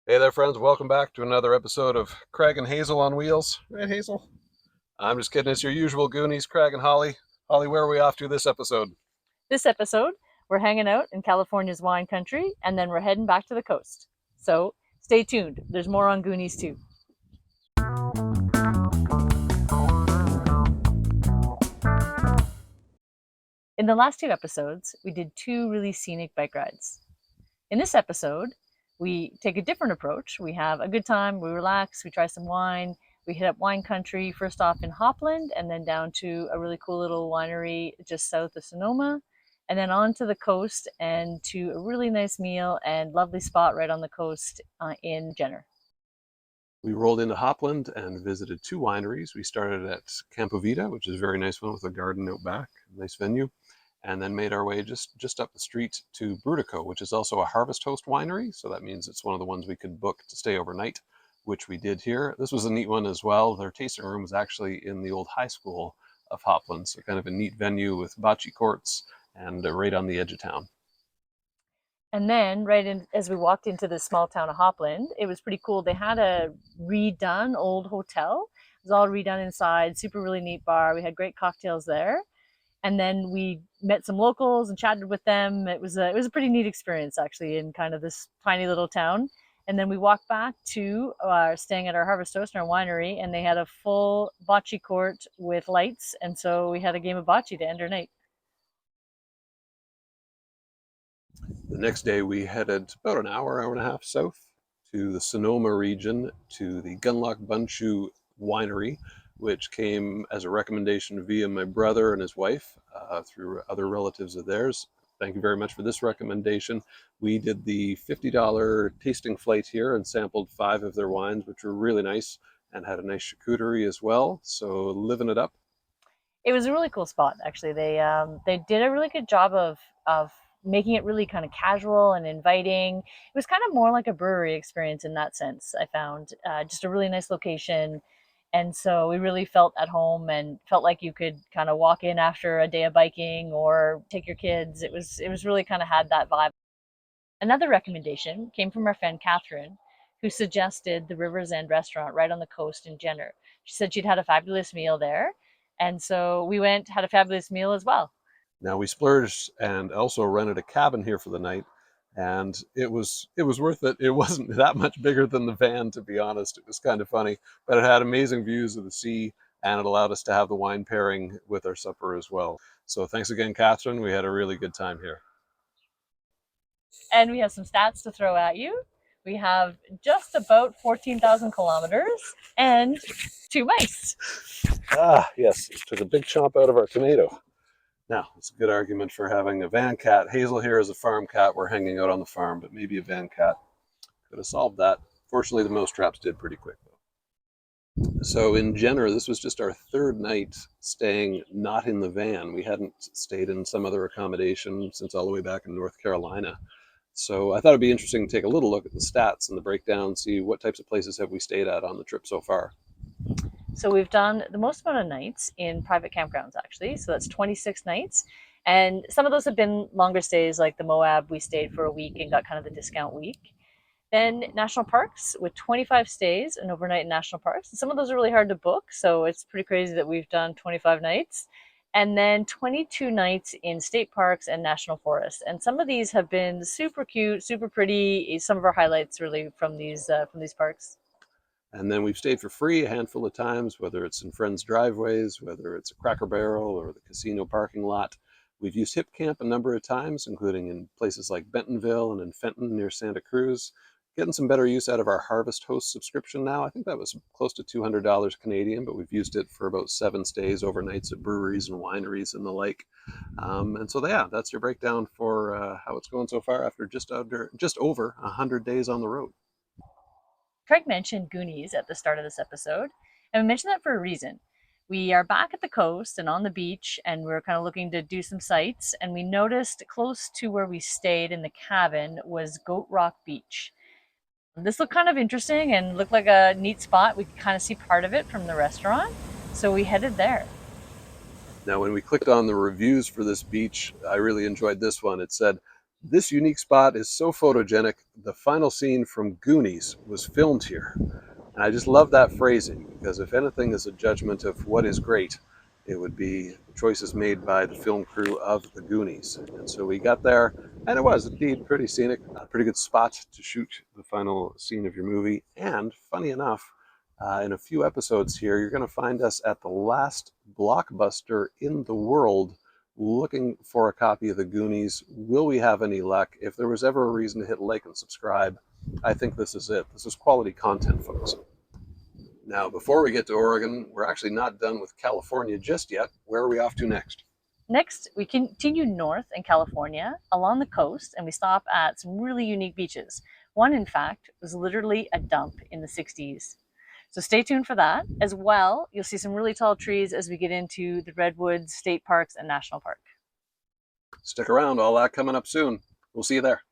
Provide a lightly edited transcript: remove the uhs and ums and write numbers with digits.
Hey there, friends. Welcome back to another episode of Craig and Hazel on Wheels. Right, Hazel? I'm just kidding. It's your usual Goonies, Craig and Holly. Holly, where are we off to this episode? This episode, we're hanging out in California's wine country, and then we're heading back to the coast. So stay tuned. There's more on Goonies too. In the last two episodes, we did two really scenic bike rides. In this episode, we take a different approach. We have a good time, we relax, we try some wine, we hit up wine country, first off in Hopland, and then down to a really cool little winery just south of Sonoma, and then on to the coast and to a really nice meal and lovely spot right on the coast in Jenner. We rolled into Hopland and visited two wineries. We started at Campo Vita, which is a very nice one with a garden out back, nice venue, and then made our way just up the street to Brutico, which is also a Harvest Host winery. So that means it's one of the ones we could book to stay overnight, which we did here. This was a neat one as well. Their tasting room was actually in the old high school of Hopland, so kind of a neat venue with bocce courts and right on the edge of town. And then, right in, as we walked into the small town of Hopland, it was pretty cool. They had a redone old hotel. It was all redone inside, super really neat bar. We had great cocktails there. And then we met some locals and chatted with them. It was a pretty neat experience actually in kind of this tiny little town. And then we walked back to staying at our Harvest Toast in our winery, and they had a full bocce court with lights, and so we had a game of bocce to end our night. The next day, we headed about an hour and a half south to the Sonoma region to the Gunlock Bundschu Winery, which came as a recommendation via my brother and his wife through other relatives of theirs. Thank you very much for this recommendation. We did the $50 tasting flight here and sampled five of their wines, which were really nice and had a nice charcuterie as well. So living it up. It was a really cool spot actually. They did a really good job of making it really kind of casual and inviting. It was kind of more like a brewery experience in that sense. I found just a really nice location, and so we really felt at home and felt like you could kind of walk in after a day of biking or take your kids. It was really kind of had that vibe. Another recommendation came from our friend Catherine, who suggested the River's End restaurant right on the coast in Jenner. She said she'd had a fabulous meal there. And so we went, had a fabulous meal as well. Now we splurged and also rented a cabin here for the night, and it was worth it. It wasn't that much bigger than the van, to be honest. It was kind of funny, but it had amazing views of the sea, and it allowed us to have the wine pairing with our supper as well. So thanks again, Catherine. We had a really good time here. And we have some stats to throw at you. We have just about 14,000 kilometers and two mice. Ah, yes, took a big chomp out of our tomato. Now, it's a good argument for having a van cat. Hazel here is a farm cat. We're hanging out on the farm, but maybe a van cat could have solved that. Fortunately, the mouse traps did pretty quick, though. So in Jenner, this was just our third night staying not in the van. We hadn't stayed in some other accommodation since all the way back in North Carolina. So I thought it'd be interesting to take a little look at the stats and the breakdown, see what types of places have we stayed at on the trip so far. So we've done the most amount of nights in private campgrounds, actually. So that's 26 nights. And some of those have been longer stays, like the Moab, we stayed for a week and got kind of the discount week. Then national parks with 25 stays and overnight in national parks. And some of those are really hard to book, so it's pretty crazy that we've done 25 nights. And then 22 nights in state parks and national forests. And some of these have been super cute, super pretty. Some of our highlights really from these parks. And then we've stayed for free a handful of times, whether it's in friends' driveways, whether it's a Cracker Barrel or the casino parking lot. We've used Hip Camp a number of times, including in places like Bentonville and in Fenton near Santa Cruz. Getting some better use out of our Harvest Host subscription now. I think that was close to $200 Canadian, but we've used it for about 7 stays, overnights at breweries and wineries and the like. And so, yeah, that's your breakdown for how it's going so far after just over 100 days on the road. Craig mentioned Goonies at the start of this episode, and we mentioned that for a reason. We are back at the coast and on the beach, and we're kind of looking to do some sights. And we noticed close to where we stayed in the cabin was Goat Rock Beach. This looked kind of interesting and looked like a neat spot. We could kind of see part of it from the restaurant, so we headed there. Now, when we clicked on the reviews for this beach, I really enjoyed this one. It said, This unique spot is so photogenic, the final scene from Goonies was filmed here. And I just love that phrasing because if anything is a judgment of what is great, it would be choices made by the film crew of the Goonies. And so we got there, and it was indeed pretty scenic, a pretty good spot to shoot the final scene of your movie. And funny enough, in a few episodes here, you're going to find us at the last blockbuster in the world looking for a copy of the Goonies. Will we have any luck? If there was ever a reason to hit like and subscribe, I think this is it. This is quality content, folks. Now, before we get to Oregon, we're actually not done with California just yet. Where are we off to next? Next, we continue north in California along the coast, and we stop at some really unique beaches. One, in fact, was literally a dump in the 60s. So stay tuned for that. As well, you'll see some really tall trees as we get into the Redwoods State Parks and National Park. Stick around, all that coming up soon. We'll see you there.